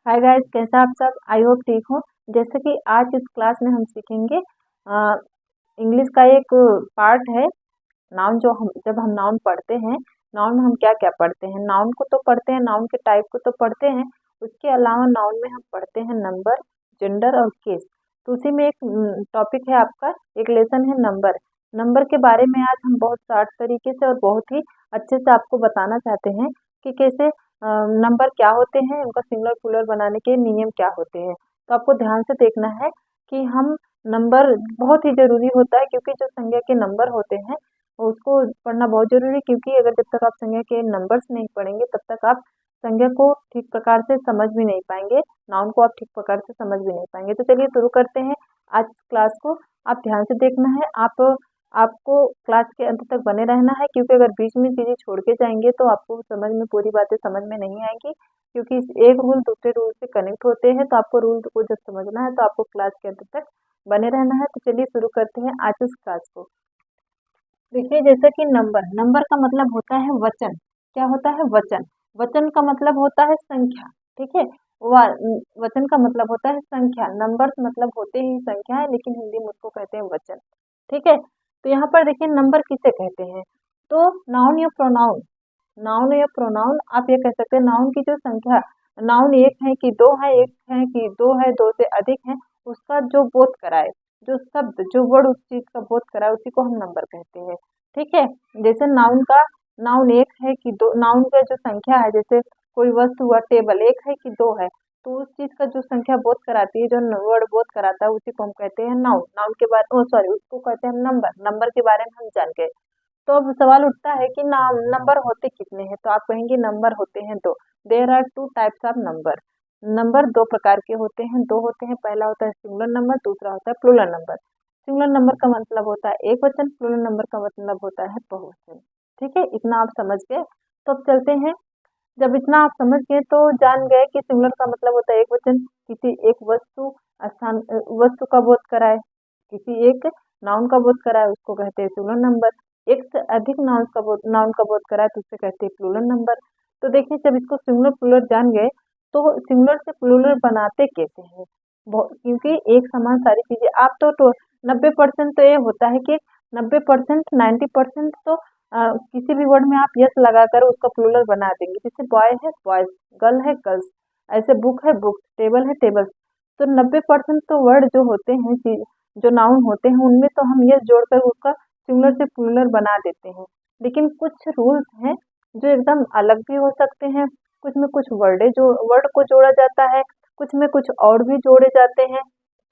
Hi guys, कैसे आप सब? आई होप ठीक हो। जैसे कि आज इस क्लास में हम सीखेंगे इंग्लिश का एक पार्ट है नाउन। जो हम जब हम नाउन पढ़ते हैं, नाउन में हम क्या क्या पढ़ते हैं? नाउन को तो पढ़ते हैं, नाउन के टाइप को तो पढ़ते हैं। उसके अलावा नाउन में हम पढ़ते हैं नंबर, जेंडर और केस। तो उसी में एक टॉपिक है आपका, एक लेसन है नंबर। नंबर के बारे में आज हम बहुत शार्ट तरीके से और बहुत ही अच्छे से आपको बताना चाहते हैं कि कैसे नंबर क्या होते हैं, उनका सिंगुलर प्लूरल बनाने के नियम क्या होते हैं। तो आपको ध्यान से देखना है कि हम नंबर बहुत ही जरूरी होता है, क्योंकि जो संख्या के नंबर होते हैं उसको पढ़ना बहुत जरूरी है। क्योंकि अगर जब तक आप संख्या के नंबर्स नहीं पढ़ेंगे तब तक आप संज्ञा को ठीक प्रकार से समझ भी नहीं पाएंगे, नाउन को आप ठीक प्रकार से समझ भी नहीं पाएंगे। तो चलिए शुरू करते हैं आज क्लास को। आप ध्यान से देखना है, आपको क्लास के अंत तक बने रहना है, क्योंकि अगर बीच में चीजें छोड़ के जाएंगे तो आपको समझ में पूरी बातें समझ में नहीं आएंगी। क्योंकि एक रूल दूसरे रूल से कनेक्ट होते हैं, तो आपको रूल को जब समझना है तो आपको क्लास के अंत तक बने रहना है। तो चलिए शुरू करते हैं आज इस क्लास को। देखिए, जैसे कि नंबर, नंबर का मतलब होता है वचन। क्या होता है? वचन। वचन का मतलब होता है संख्या। ठीक है, वचन का मतलब होता है संख्या। नंबर मतलब होते ही संख्या है, लेकिन हिंदी में उसको कहते हैं वचन। ठीक है, तो यहाँ पर देखिए नंबर किसे कहते हैं। तो नाउन या प्रोनाउन, नाउन या प्रोनाउन आप ये कह सकते हैं। नाउन की जो संख्या, नाउन एक है कि दो है, एक है कि दो है, दो से अधिक है, उसका जो बोध कराए, जो शब्द, जो वर्ड उस चीज का बोध कराए, उसी को हम नंबर कहते हैं। ठीक है, जैसे नाउन एक है कि दो, नाउन का जो संख्या है, जैसे कोई वस्तु हुआ टेबल, एक है कि दो है, तो उस चीज का जो संख्या बोध कराती है, जो वर्ड बोध कराता है, उसी को हम कहते हैं नाउन। नाउन के बारे, ओ सॉरी, उसको कहते हैं नंबर। नंबर के बारे में हम जान गए। तो अब सवाल उठता है कि नाम नंबर होते कितने हैं? तो आप कहेंगे नंबर होते हैं दो। There are two types of number. Number दो प्रकार के होते हैं, दो होते हैं। पहला होता है सिंगुलर नंबर, दूसरा होता है प्लूरल नंबर। सिंगुलर नंबर का मतलब होता है एक वचन, प्लूरल नंबर का मतलब होता है बहुवचन। ठीक है, इतना आप समझ गए। तो अब चलते हैं। जब इतना आप समझ गए तो जान गए कि सिंगुलर का मतलब होता है एक वचन, किसी एक वस्तु का बोध कराए, किसी एक नाउन का बोध कराए, उसको कहते हैं सिंगुलर नंबर। एक से अधिक नाउन का बोध कराए तो उससे कहते हैं प्लूरल नंबर। तो देखिए, जब इसको सिंगुलर प्लूरल जान गए तो सिंगुलर से प्लूरल बनाते कैसे हैं? क्योंकि एक समान सारी चीजें आप तो 90% तो ये होता है कि 90%, 90% तो किसी भी वर्ड में आप यस लगाकर उसका प्लूरल बना देंगे। जैसे बॉय है बॉयज, गर्ल है गर्ल्स, ऐसे बुक है बुक्स, टेबल है टेबल्स। तो 90% तो वर्ड जो होते हैं, जो नाउन होते हैं, उनमें तो हम यस जोड़कर उसका सिंगुलर से प्लूरल बना देते हैं। लेकिन कुछ रूल्स हैं जो एकदम अलग भी हो सकते हैं। कुछ में कुछ वर्ड को जोड़ा जाता है, कुछ में कुछ और भी जोड़े जाते हैं।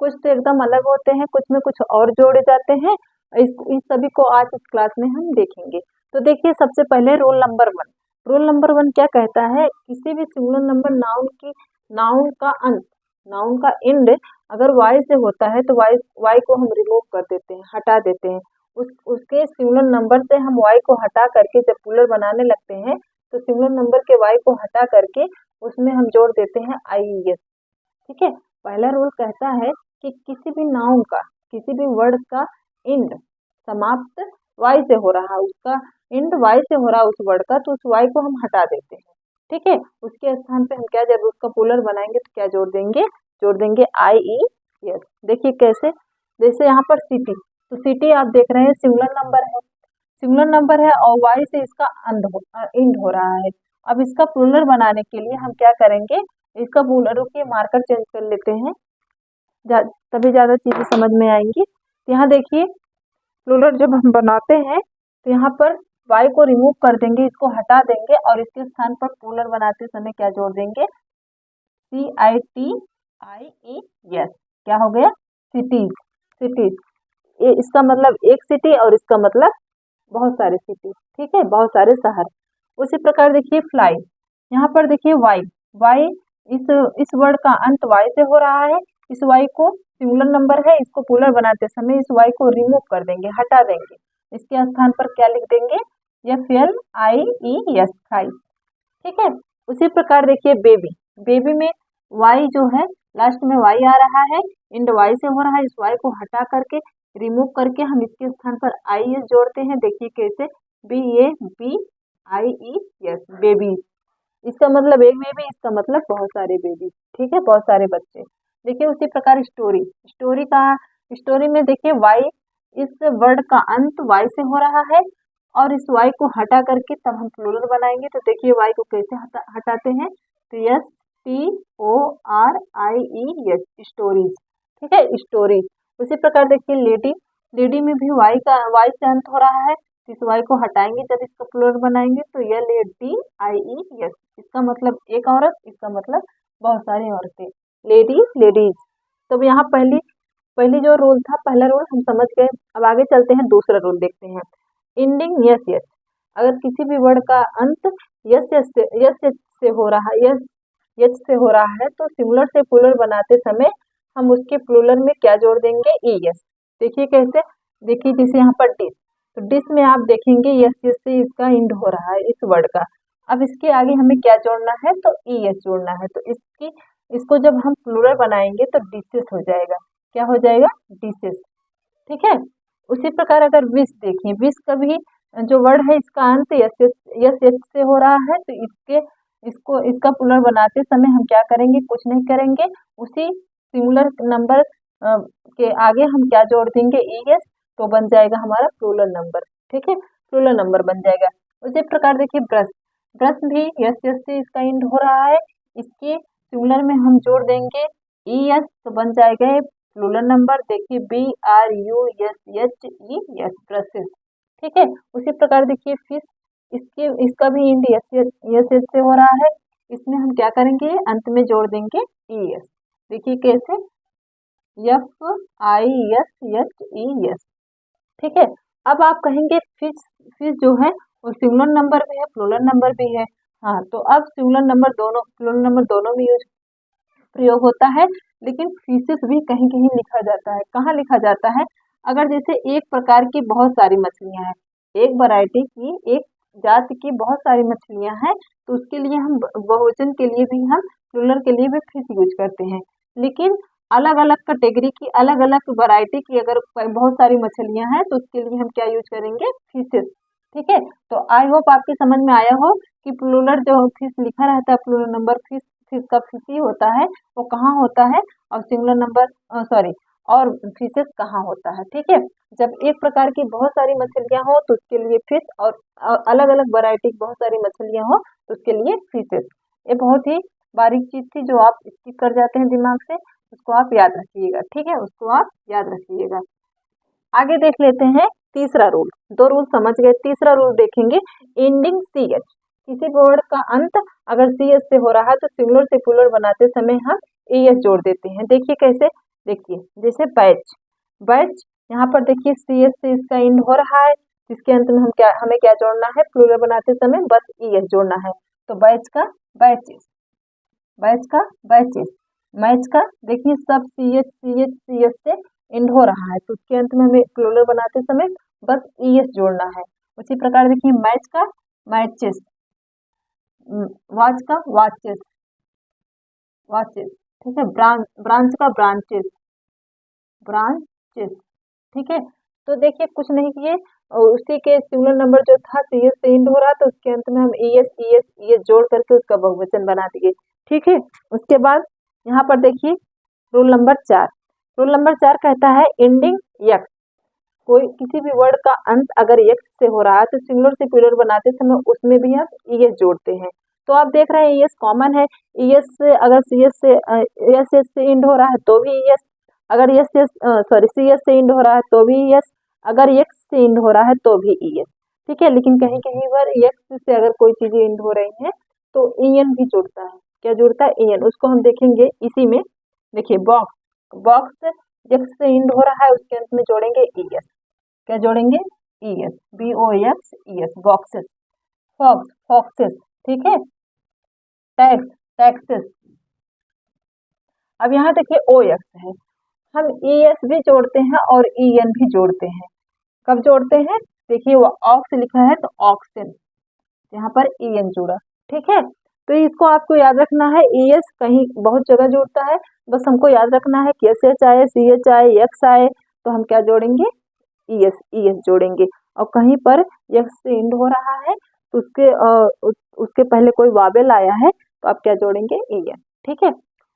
कुछ तो एकदम अलग होते हैं, कुछ में कुछ और जोड़े जाते हैं। इस सभी को आज इस क्लास में हम देखेंगे। तो देखिए, सबसे पहले rule number one. Rule number one क्या कहता है? किसी भी सिंगुलर नंबर नाउन का अंत, नाउन का एंड अगर वाई से होता है तो वाई को हम रिमूव कर देते हैं, हटा देते हैं। उसके सिंगुलर नंबर से हम वाई को हटा करके जब प्लूरल बनाने लगते हैं तो सिंगुलर नंबर के वाई को हटा करके उसमें हम जोड़ देते हैं आई एस। ठीक है, पहला रूल कहता है कि किसी भी नाउन का, किसी भी वर्ड का एंड समाप्त वाई से हो रहा है, उसका एंड वाई से हो रहा है उस वर्ड का, तो उस वाई को हम हटा देते हैं। ठीक है, उसके स्थान पे हम क्या, जब उसका प्लूरल बनाएंगे तो क्या जोड़ देंगे आई ई एस। देखिए कैसे, जैसे यहाँ पर सिटी, तो सिटी आप देख रहे हैं सिंगुलर नंबर है, सिंगुलर नंबर है और वाई से इसका एंड हो रहा है। अब इसका प्लूरल बनाने के लिए हम क्या करेंगे? इसका प्लूरल, रुकिए मार्कर चेंज कर लेते हैं, तभी ज्यादा चीजें समझ में आएंगी। यहाँ देखिए, प्लूरल जब हम बनाते हैं तो यहाँ पर वाई को रिमूव कर देंगे, इसको हटा देंगे और इसके स्थान पर प्लूरल बनाते समय क्या जोड़ देंगे? CITIES। क्या हो गया? सिटीज। सिटीज, ये इसका मतलब एक सिटी और इसका मतलब बहुत सारे सिटी। ठीक है, बहुत सारे शहर। उसी प्रकार देखिए फ्लाई, यहाँ पर देखिए वाई, वाई इस वर्ड का अंत वाई से हो रहा है। इस वाई को, सिंगुलर नंबर है, इसको प्लूरल बनाते समय इस वाई को रिमूव कर देंगे, हटा देंगे। इसके स्थान पर क्या लिख देंगे? FLIES, fly. ठीक है, उसी प्रकार देखिए बेबी, बेबी में वाई जो है, लास्ट में वाई आ रहा है, इंड वाई से हो रहा है। इस वाई को हटा करके, रिमूव करके हम इसके स्थान पर आई एस जोड़ते हैं। देखिए कैसे, BABIES, बेबी। इसका मतलब एक बेबी, इसका मतलब बहुत सारे बेबी, ठीक है, बहुत सारे बच्चे। देखिए उसी प्रकार स्टोरी, स्टोरी में देखिए वाई, इस वर्ड का अंत वाई से हो रहा है और इस वाई को हटा करके तब हम प्लूरल बनाएंगे। तो देखिए वाई को कैसे हटाते हैं, तो S T O R I E S, stories, ठीक है, स्टोरीज। उसी प्रकार देखिए लेडी, लेडी में भी वाई से अंत हो रहा है, इस वाई को हटाएंगे जब इसका प्लूरल बनाएंगे तो ये लेडी आई ई एस, इसका मतलब एक औरत, इसका मतलब बहुत सारी औरतें, लेडीज लेडीज। तो यहाँ पहली जो रूल था, पहला रूल हम समझ गए। अब आगे चलते हैं, दूसरा रूल देखते हैं। एंडिंग यस यस, अगर किसी भी वर्ड का अंत यस से हो रहा है, यस से हो रहा है तो सिंगुलर से प्लूरल बनाते समय हम उसके प्लूरल में क्या जोड़ देंगे, ई एस। देखिए कैसे, देखिए जैसे यहाँ पर डिश, तो डिश में आप देखेंगे यस से इसका इंड हो रहा है इस वर्ड का। अब इसके आगे हमें क्या जोड़ना है, तो ई एस जोड़ना है। तो इसको जब हम प्लूरल बनाएंगे तो डिशेस हो जाएगा, क्या हो जाएगा, डिशेस, ठीक है। उसी प्रकार अगर विश देखिए, विश का भी जो वर्ड है इसका अंत यस से हो रहा है, तो इसका प्लूरल बनाते समय हम क्या करेंगे, कुछ नहीं करेंगे, उसी सिंगुलर नंबर के आगे हम क्या जोड़ देंगे, ई एस, तो बन जाएगा हमारा प्लूरल नंबर, ठीक है, प्लूरल नंबर बन जाएगा। उसी प्रकार देखिए ब्रश, ब्रश भी यस से इसका इंड हो रहा है, इसके सिंगुलर में हम जोड़ देंगे ई एस, तो बन जाएगा प्लूरल नंबर। देखिए B R U S H E S, brushes, ठीक है। उसी प्रकार देखिए फिश, इसका भी इंड यस से हो रहा है, इसमें हम क्या करेंगे, अंत में जोड़ देंगे ई एस। देखिए कैसे, F I S H E S, ठीक है। अब आप कहेंगे फिश जो है वो सिंगुलर नंबर भी है, प्लूरल नंबर भी है। हाँ, तो अब सिंगुलर नंबर दोनों, प्लूरल नंबर दोनों में प्रयोग होता है, लेकिन फीसेस भी कहीं कहीं लिखा जाता है। कहाँ लिखा जाता है, अगर जैसे एक प्रकार की बहुत सारी मछलियां हैं, एक वैरायटी की, एक जाति की बहुत सारी मछलियां हैं, तो उसके लिए हम बहुवचन के लिए भी, हम प्लूरल के लिए भी फिश यूज करते हैं। लेकिन अलग अलग कैटेगरी की, अलग अलग वैरायटी की अगर बहुत सारी मछलियां हैं तो उसके लिए हम क्या यूज करेंगे, फिशेस, ठीक है। तो आई होप आपके समझ में आया हो कि प्लूरल जो फिश लिखा रहता है, प्लूरल नंबर फिश, फिश का फिश ही होता है, वो कहाँ होता है, और सिंगुलर नंबर सॉरी और फिशेस कहाँ होता है, ठीक है। जब एक प्रकार की बहुत सारी मछलियां हो तो उसके लिए फिश, और अलग अलग वैरायटी की बहुत सारी मछलियां हो तो उसके लिए फिशेस। ये बहुत ही बारीक चीज थी जो आप स्किप कर जाते हैं दिमाग से, उसको आप याद रखिएगा, ठीक है, उसको आप याद रखिएगा। आगे देख लेते हैं तीसरा रूल, दो रूल समझ गए, तीसरा रूल देखेंगे, एंडिंग सी एच, किसी वर्ड का अंत अगर सी एच से हो रहा है तो सिंगुलर से प्लूरल बनाते समय हम ए एस जोड़ देते हैं। देखिए कैसे, देखिए जैसे बैच, बैच यहाँ पर देखिए सी एच से इसका एंड हो रहा है, इसके अंत में हमें क्या जोड़ना है, प्लूरल बनाते समय बस ई एस जोड़ना है। तो बैच का बैचेस, बैच का बैचेस, मैच का देखिए सब सी एच से एंड हो रहा है, तो उसके अंत में हमें प्लूरल बनाते समय बस ई एस जोड़ना है। उसी प्रकार देखिए मैच का मैचेस, वाच का वाचेस, वाचेस, ठीक है। ब्रांच का ब्रांचेस, ब्रांचेस, ठीक है। तो देखिए कुछ नहीं किए, और उसी के सिंगुलर नंबर जो था सी एस से एंड हो रहा, तो उसके अंत में हम ई एस जोड़ करके उसका बहुवचन बना दिए, ठीक है। उसके बाद यहाँ पर देखिए रूल नंबर 4, रूल नंबर 4 कहता है एंडिंग यक्स, कोई किसी भी वर्ड का अंत अगर यक्स से हो रहा है तो सिंगुलर से प्लूरल बनाते समय उसमें भी हम ई एस जोड़ते हैं। तो आप देख रहे हैं ई एस कॉमन है, ई एस से अगर सी एस से एस एस से एंड हो रहा है तो भी ई एस, अगर S S sorry C S से एंड हो रहा है तो भी ई एस, अगर यक्स से एंड हो रहा है तो भी ई एस, ठीक है। लेकिन कहीं कहीं पर यक्स से अगर कोई चीजें एंड हो रही हैं तो ई एन भी जुड़ता है, क्या जुड़ता है, ई एन, उसको हम देखेंगे इसी में। देखिए बॉक्स, बॉक्स यक्स से एंड हो रहा है, उसके अंत में जोड़ेंगे ई एस, क्या जोड़ेंगे, E S, B O X E S, boxes, fox foxes, ठीक है। टैक्स टैक्सेस, अब यहाँ देखिए ओ एक्स है, हम ई एस भी जोड़ते हैं और ई एन भी जोड़ते हैं। कब जोड़ते हैं, देखिए वो ऑक्स लिखा है तो ऑक्सन, यहाँ पर ई एन जुड़ा, ठीक है। तो इसको आपको याद रखना है, ई एस कहीं बहुत जगह जुड़ता है, बस हमको याद रखना है कि एस एच आए, सी एच आए, एक्स आए तो हम क्या जोड़ेंगे, ई एस जोड़ेंगे। और कहीं पर एक्स से एंड हो रहा है तो उसके पहले कोई वावेल आया है तो आप क्या जोड़ेंगे, एन। ठीक है।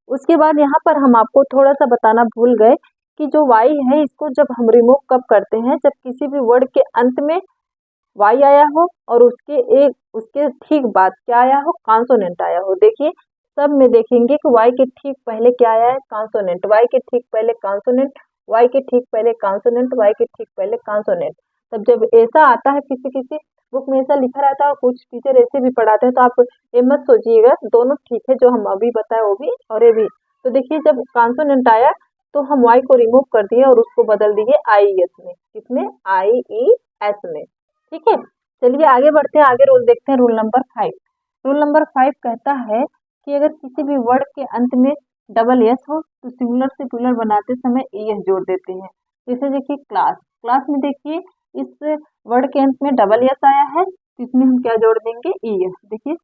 उसके बाद यहाँ पर हम आपको थोड़ा सा बताना भूल गए कि जो वाई है इसको जब हम रिमूव कब करते हैं, जब किसी भी वर्ड के अंत में वाई आया हो और उसके ठीक बाद क्या आया हो, कॉन्सोनेंट आया हो। देखिए सब में देखेंगे कि वाई के ठीक पहले क्या आया है, कॉन्सोनेंट, वाई के ठीक पहले कॉन्सोनेंट, वाई के ठीक पहले कॉन्सोनेंट, वाई के ठीक पहले कॉन्सोनेंट। तब जब ऐसा आता है, किसी किसी बुक में ऐसा लिखा रहता है और कुछ टीचर ऐसे भी पढ़ाते हैं, तो आप ये मत सोचिएगा, दोनों ठीक है, जो हम अभी बताए वो भी और ये भी। तो देखिए जब कॉन्सोनेंट आया तो हम वाई को रिमूव कर दिए और उसको बदल दिए आई एस में, किसमें, आई ई एस में। ठीक है। चलिए आगे बढ़ते हैं, आगे रूल देखते हैं, रूल नंबर 5। रूल नंबर 5 कहता है कि अगर किसी भी वर्ड के अंत में डबल एस हो तो सिंगुलर से प्लूरल बनाते समय ई एस जोड़ देते हैं। जैसे देखिए क्लास, क्लास में देखिए इस वर्ड के अंत में डबल एस आया है तो इसमें हम क्या जोड़ देंगे, ई एस। देखिए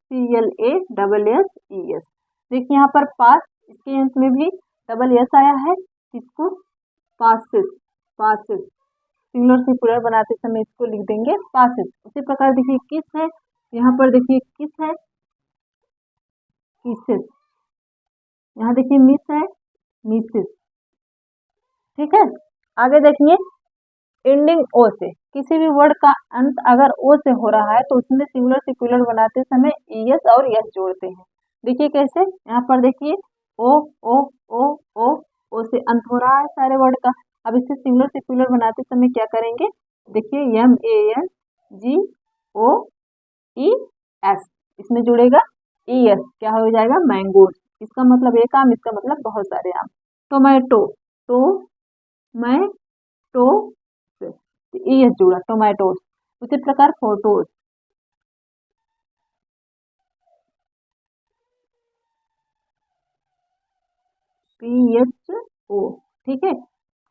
CLASSES। देखिए यहाँ पर पास, इसके अंत में भी डबल एस आया है, इसको पासेस, पासेस, सिंगुलर से प्लूरल बनाते समय इसको लिख देंगे पासेस। उसी प्रकार देखिए किस है, यहाँ पर देखिए किस है, किसेस। यहाँ देखिए मिस है, मिसेस। ठीक है। आगे देखिए एंडिंग ओ से, किसी भी वर्ड का अंत अगर ओ से हो रहा है तो उसमें सिंगुलर से प्लूरल बनाते समय एस और एस जोड़ते हैं। देखिए कैसे, यहाँ पर देखिए ओ ओ ओ ओ ओ से अंत हो रहा है सारे वर्ड का। अब इसे सिंगुलर से प्लूरल बनाते समय क्या करेंगे, देखिए MANGOES, इसमें जुड़ेगा ES, क्या हो जाएगा, मैंगोज। इसका मतलब एक आम, इसका मतलब बहुत सारे आम। टोमेटो, तो मैं तो ES जुड़ा, टोमेटोज। उसी प्रकार फोटोज, PHO, ठीक है,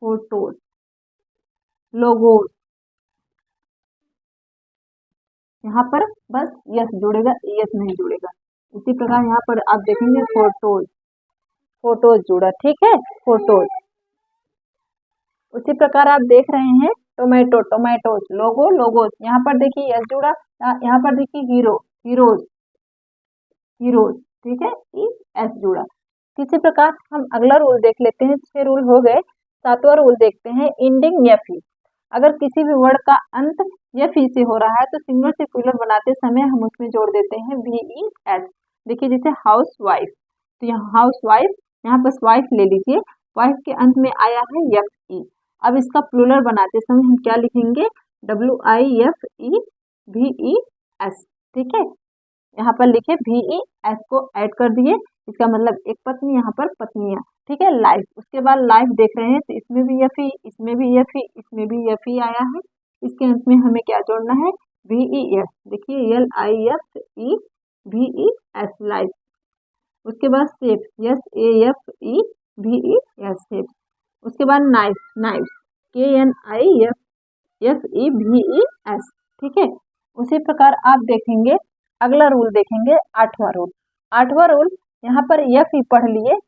फोटोज। लोगोज, यहाँ पर बस यस जुड़ेगा, ES नहीं जुड़ेगा। इसी प्रकार यहाँ पर आप देखेंगे फोटोज, फोटोज जुड़ा, ठीक है, फोटोज। उसी प्रकार आप देख रहे हैं टोमेटो, टोमेटोज, लोगो, लोगोज। यहाँ पर देखिए यस जुड़ा, यहाँ पर देखिए हीरो, हीरोज, हीरोज, ठीक है, ES जुड़ा। किसी प्रकार हम अगला रूल देख लेते हैं। 6 रूल हो गए, 7वां रूल देखते हैं, एंडिंग एफ ई। अगर किसी भी वर्ड का अंत एफ ई से हो रहा है तो सिंगुलर से प्लूरल बनाते समय हम उसमें जोड़ देते हैं VES। देखिए जैसे हाउस वाइफ, तो यहाँ हाउस वाइफ, यहाँ पर वाइफ ले लीजिए, वाइफ के अंत में आया है FE। अब इसका प्लूरल बनाते समय हम क्या लिखेंगे, WIFE, ठीक है। यहाँ पर लिखे VES को ऐड कर दिए, इसका मतलब एक पत्नी, यहाँ पर पत्नियां, ठीक है। लाइफ, उसके बाद लाइफ देख रहे हैं तो इसमें भी एफ ई, इसमें भी एफ ई, इसमें भी एफ ई आया है। इसके अंत में हमें क्या जोड़ना है, VES। देखिए LIFE, लाइफ। उसके बाद सेफ, SAFEVES, सेफ। उसके बाद नाइफ, नाइफ, KNIFFEVES, ठीक है। उसी प्रकार आप देखेंगे, अगला रूल देखेंगे, 8वां रूल। 8वां रूल, यहाँ पर एफ ई पढ़ लिए,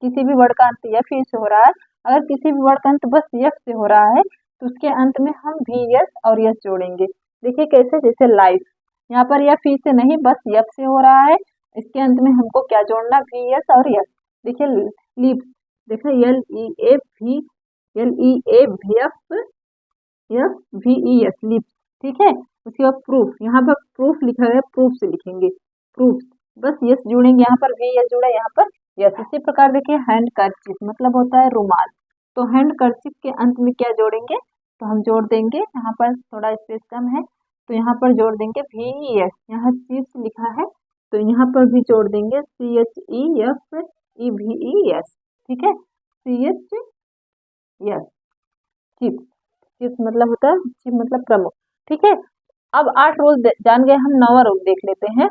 किसी भी वर्ड का अंत एफ ई से हो रहा है, अगर किसी भी वर्ड का अंत बस एफ से हो रहा है तो उसके अंत में हम VS और यस जोड़ेंगे। देखिए कैसे, जैसे लाइफ, यहाँ पर एफ ई से नहीं, बस एफ से हो रहा है, इसके अंत में हमको क्या जोड़ना, VS और यस। देखिए लिप्स, देखिए LEAVES, लिप्स, ठीक है। उसके बाद प्रूफ, यहाँ पर प्रूफ लिखा है, प्रूफ से लिखेंगे प्रूफ, बस यस जोड़ेंगे, यहाँ पर VS जुड़ा, यहाँ पर यस। इसी प्रकार देखिए हैंड कर्चिफ, मतलब होता है रुमाल, तो हैंड कर्चिफ के अंत में क्या जोड़ेंगे, तो हम जोड़ देंगे, यहाँ पर थोड़ा स्पेस कम है तो यहाँ पर जोड़ देंगे VES। यहाँ चिप्स लिखा है तो यहाँ पर भी जोड़ देंगे CHEFEVES, ठीक है, CHES, चिप्स, चिप्स मतलब होता है, चिप मतलब प्रमुख, ठीक है। अब 8 रूल जान गए हम, 9वां रूल देख लेते हैं।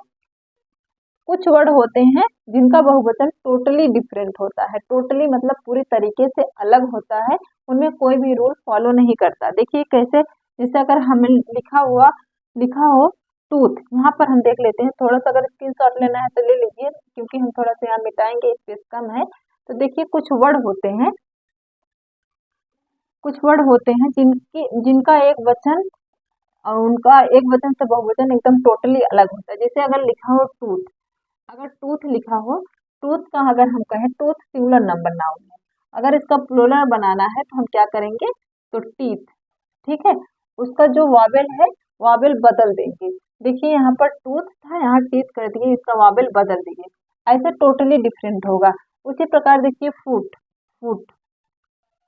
कुछ वर्ड होते हैं जिनका बहुवचन टोटली डिफरेंट होता है, टोटली मतलब पूरी तरीके से अलग होता है, उनमें कोई भी रूल फॉलो नहीं करता। देखिए कैसे, जैसे अगर हमें लिखा हो टूथ, यहाँ पर हम देख लेते हैं, थोड़ा सा अगर स्क्रीनशॉट लेना है तो ले लीजिए, क्योंकि हम थोड़ा सा यहाँ मिटाएंगे, स्पेस कम है। तो देखिए कुछ वर्ड होते हैं, कुछ वर्ड होते हैं जिनका एक वचन और उनका एक वचन से बहुवचन एकदम टोटली अलग होता है। जैसे अगर लिखा हो टूथ, अगर टूथ लिखा हो, टूथ का अगर हम कहें टूथ सिंगुलर नंबर नाउन है, अगर इसका प्लूरल बनाना है तो हम क्या करेंगे, तो टीथ, ठीक है, उसका जो वावेल है वावेल बदल देंगे। देखिए यहाँ पर टूथ था, यहाँ टीथ कर दिए, इसका वावेल बदल दिए, ऐसे टोटली डिफरेंट होगा। उसी प्रकार देखिए फुट, फुट,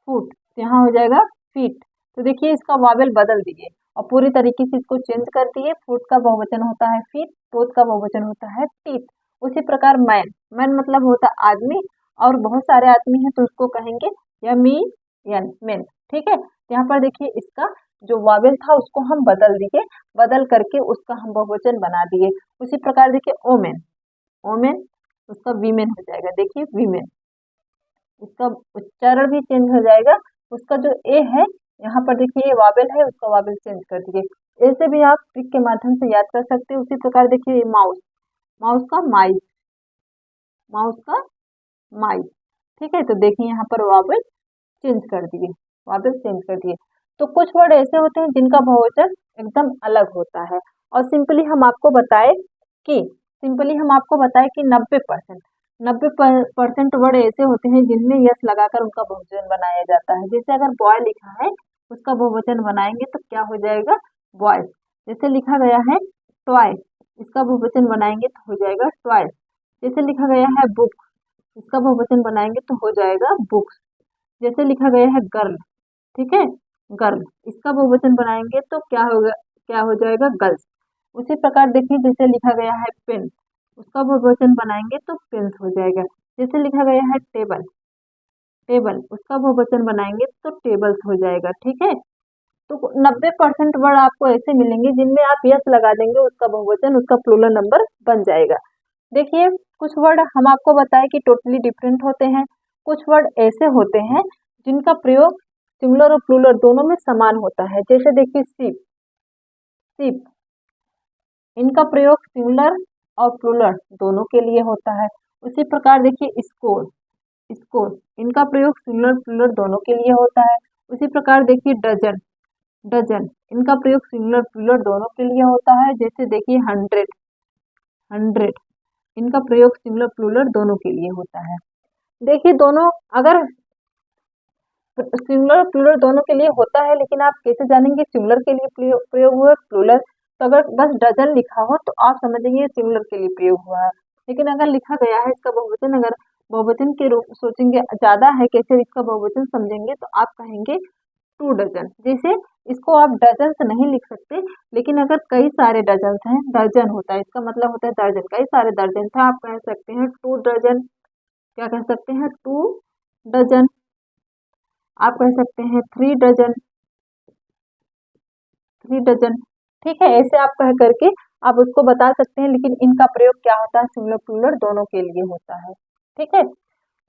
फुट, यहाँ हो जाएगा फीट। तो देखिए इसका वावेल बदल दिए और पूरी तरीके से इसको चेंज कर दिए। फुट का बहुवचन होता है फीट, टूथ का बहुवचन होता है टीथ। उसी प्रकार मैन, मैन मतलब होता है आदमी, और बहुत सारे आदमी हैं तो उसको कहेंगे यमी यन मेन, ठीक है। यहाँ पर देखिए इसका जो वावेल था उसको हम बदल दिए, बदल करके उसका हम बहुवचन बना दिए। उसी प्रकार देखिए ओमेन, ओमेन उसका वीमेन हो जाएगा, देखिए वीमेन, उसका उच्चारण भी चेंज हो जाएगा। उसका जो ए है यहाँ पर देखिए ये वावेल है, उसका वावेल चेंज कर दिए। ऐसे भी आप ट्रिक के माध्यम से याद कर सकते हैं। उसी प्रकार देखिए माउस, माउस का माइस, माउस का माइस, ठीक है। तो देखिए यहाँ पर वावेल चेंज कर दिए, वावेल चेंज कर दिए। तो कुछ वर्ड ऐसे होते हैं जिनका बहुवचन एकदम अलग होता है। और सिंपली हम आपको बताए कि 90% वर्ड ऐसे होते हैं जिनमें यस लगाकर उनका बहुवचन बनाया जाता है। जैसे अगर बॉय लिखा है उसका बहुवचन बनाएंगे तो क्या हो जाएगा, बॉयज। जैसे लिखा गया है टॉय, इसका बहुवचन बनाएंगे तो हो जाएगा टॉयज। जैसे लिखा गया है बुक, इसका बहुवचन बनाएंगे तो हो जाएगा बुक्स। जैसे लिखा गया है गर्ल, ठीक है, गर्ल, इसका बहुवचन बनाएंगे तो क्या होगा, क्या हो जाएगा गर्ल्स। उसी प्रकार देखिए जैसे लिखा गया है पेन, उसका बहुवचन बनाएंगे तो पेन्स हो जाएगा। जैसे लिखा गया है टेबल, टेबल, उसका बहुवचन बनाएंगे तो टेबल्स हो जाएगा, ठीक है। तो 90% वर्ड आपको ऐसे मिलेंगे जिनमें आप यस लगा देंगे, उसका बहुवचन, उसका प्लूरल नंबर बन जाएगा। देखिए कुछ वर्ड हम आपको बताएं कि टोटली डिफरेंट होते हैं, कुछ वर्ड ऐसे होते हैं जिनका प्रयोग सिंगुलर और प्लूरल दोनों में समान होता है। जैसे देखिए शिप, शिप, इनका प्रयोग सिंगुलर और प्लूरल दोनों के लिए होता है। उसी प्रकार देखिए स्कोर, स्कोर, इनका प्रयोग सिंगुलर प्लूरल दोनों के लिए होता है। उसी प्रकार देखिए डजन, डजन, इनका प्रयोग सिंगुलर प्लूरल दोनों के लिए होता है। जैसे देखिए 100, 100, इनका प्रयोग सिंगुलर प्लूरल दोनों के लिए होता है। देखिए दोनों अगर सिंगुलर प्लूरल दोनों के लिए होता है, लेकिन आप कैसे जानेंगे सिंगुलर के लिए प्रयोग हुआ प्लूरल। तो अगर बस डजन लिखा हो तो आप समझेंगे सिंगुलर के लिए प्रयोग हुआ है। लेकिन अगर लिखा गया है इसका बहुवचन, अगर बहुवचन के रूप सोचेंगे ज्यादा है, कैसे इसका बहुवचन समझेंगे, तो आप कहेंगे 2 डजन। जैसे इसको आप डजन से नहीं लिख सकते, लेकिन अगर कई सारे डजन हैं, दर्जन होता है, इसका मतलब होता है दर्जन, कई सारे दर्जन थे, आप कह सकते हैं 2 डजन। क्या कह सकते हैं, 2 डजन। आप कह सकते हैं 3 डजन, 3 डजन, ठीक है। ऐसे आप कह करके आप उसको बता सकते हैं, लेकिन इनका प्रयोग क्या होता है, सिंगुलर प्लूरल दोनों के लिए होता है, ठीक है।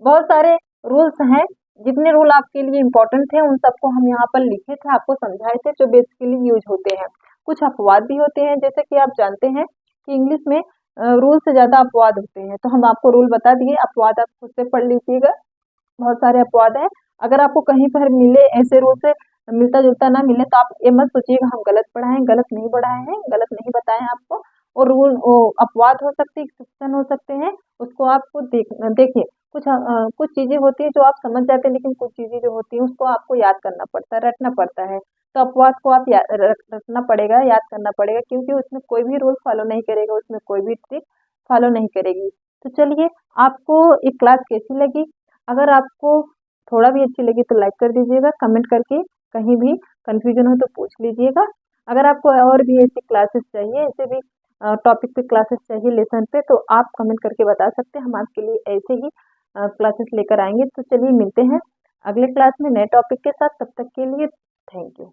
बहुत सारे रूल्स हैं, जितने रूल आपके लिए इम्पोर्टेंट थे उन सबको हम यहाँ पर लिखे थे, आपको समझाए थे, जो बेसिकली यूज होते हैं। कुछ अपवाद भी होते हैं, जैसे कि आप जानते हैं कि इंग्लिश में रूल से ज्यादा अपवाद होते हैं, तो हम आपको रूल बता दिए, अपवाद आप खुद से पढ़ लीजिएगा। बहुत सारे अपवाद हैं। अगर आपको कहीं पर मिले ऐसे रूल से मिलता जुलता ना मिले तो आप ये मत सोचिएगा हम गलत पढ़ाएं, गलत नहीं पढ़ाए हैं, गलत नहीं बताए हैं आपको। और रूल अपवाद हो सकते हैं, एक्सेप्शन हो सकते हैं, उसको आपको देखिए कुछ चीजें होती है जो आप समझ जाते हैं, लेकिन कुछ चीजें जो होती है उसको आपको याद करना पड़ता है, रटना पड़ता है। तो अपवाद को आप रटना पड़ेगा, याद करना पड़ेगा, क्योंकि उसमें कोई भी रूल फॉलो नहीं करेगा, उसमें कोई भी ट्रिक फॉलो नहीं करेगी। तो चलिए, आपको एक क्लास कैसी लगी? अगर आपको थोड़ा भी अच्छी लगी तो लाइक कर दीजिएगा, कमेंट करके कहीं भी कंफ्यूजन हो तो पूछ लीजिएगा। अगर आपको और भी ऐसी क्लासेस चाहिए, ऐसे भी टॉपिक पे क्लासेस चाहिए लेसन पे, तो आप कमेंट करके बता सकते हैं, हम आपके लिए ऐसे ही क्लासेस लेकर आएंगे। तो चलिए मिलते हैं अगले क्लास में नए टॉपिक के साथ, तब तक के लिए थैंक यू।